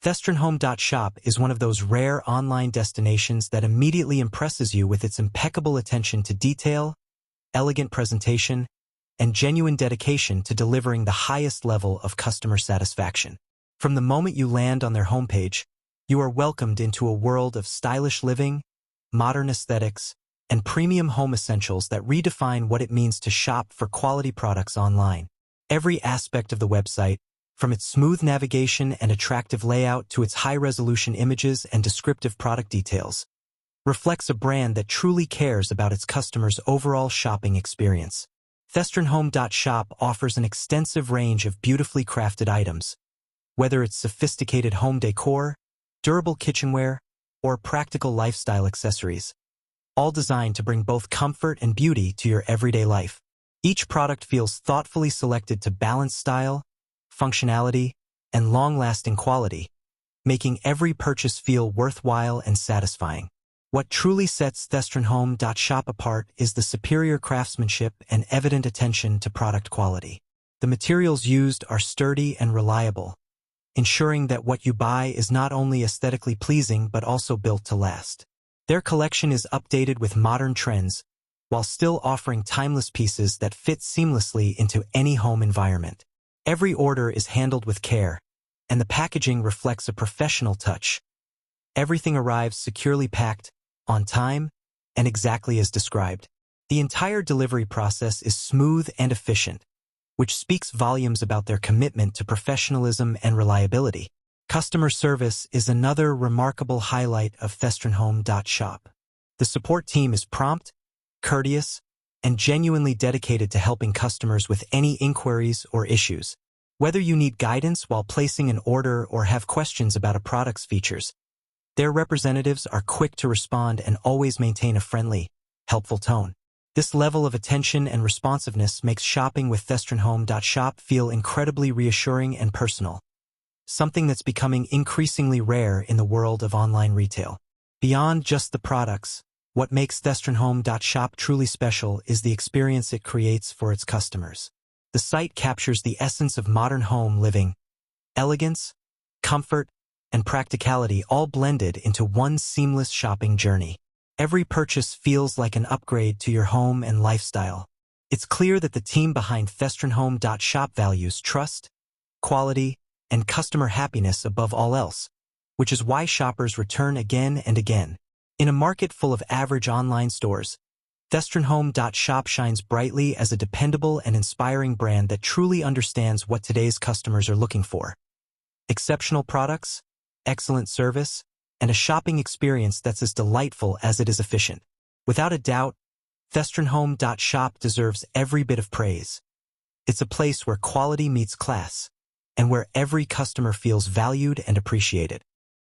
ThestronHome.shop is one of those rare online destinations that immediately impresses you with its impeccable attention to detail, elegant presentation, and genuine dedication to delivering the highest level of customer satisfaction. From the moment you land on their homepage, you are welcomed into a world of stylish living, modern aesthetics, and premium home essentials that redefine what it means to shop for quality products online. Every aspect of the website, from its smooth navigation and attractive layout to its high-resolution images and descriptive product details, reflects a brand that truly cares about its customers' overall shopping experience. ThestronHome.shop offers an extensive range of beautifully crafted items, whether it's sophisticated home decor, durable kitchenware, or practical lifestyle accessories, all designed to bring both comfort and beauty to your everyday life. Each product feels thoughtfully selected to balance style, functionality, and long-lasting quality, making every purchase feel worthwhile and satisfying. What truly sets ThestronHome.shop apart is the superior craftsmanship and evident attention to product quality. The materials used are sturdy and reliable, ensuring that what you buy is not only aesthetically pleasing but also built to last. Their collection is updated with modern trends, while still offering timeless pieces that fit seamlessly into any home environment. Every order is handled with care, and the packaging reflects a professional touch. Everything arrives securely packed, on time, and exactly as described. The entire delivery process is smooth and efficient, which speaks volumes about their commitment to professionalism and reliability. Customer service is another remarkable highlight of ThestronHome.shop. The support team is prompt, courteous, and genuinely dedicated to helping customers with any inquiries or issues. Whether you need guidance while placing an order or have questions about a product's features, their representatives are quick to respond and always maintain a friendly, helpful tone. This level of attention and responsiveness makes shopping with ThestronHome.shop feel incredibly reassuring and personal, something that's becoming increasingly rare in the world of online retail. Beyond just the products, what makes ThestronHome.shop truly special is the experience it creates for its customers. The site captures the essence of modern home living: elegance, comfort, and practicality all blended into one seamless shopping journey. Every purchase feels like an upgrade to your home and lifestyle. It's clear that the team behind ThestronHome.shop values trust, quality, and customer happiness above all else, which is why shoppers return again and again. In a market full of average online stores, ThestronHome.shop shines brightly as a dependable and inspiring brand that truly understands what today's customers are looking for: exceptional products, excellent service, and a shopping experience that's as delightful as it is efficient. Without a doubt, ThestronHome.shop deserves every bit of praise. It's a place where quality meets class, and where every customer feels valued and appreciated.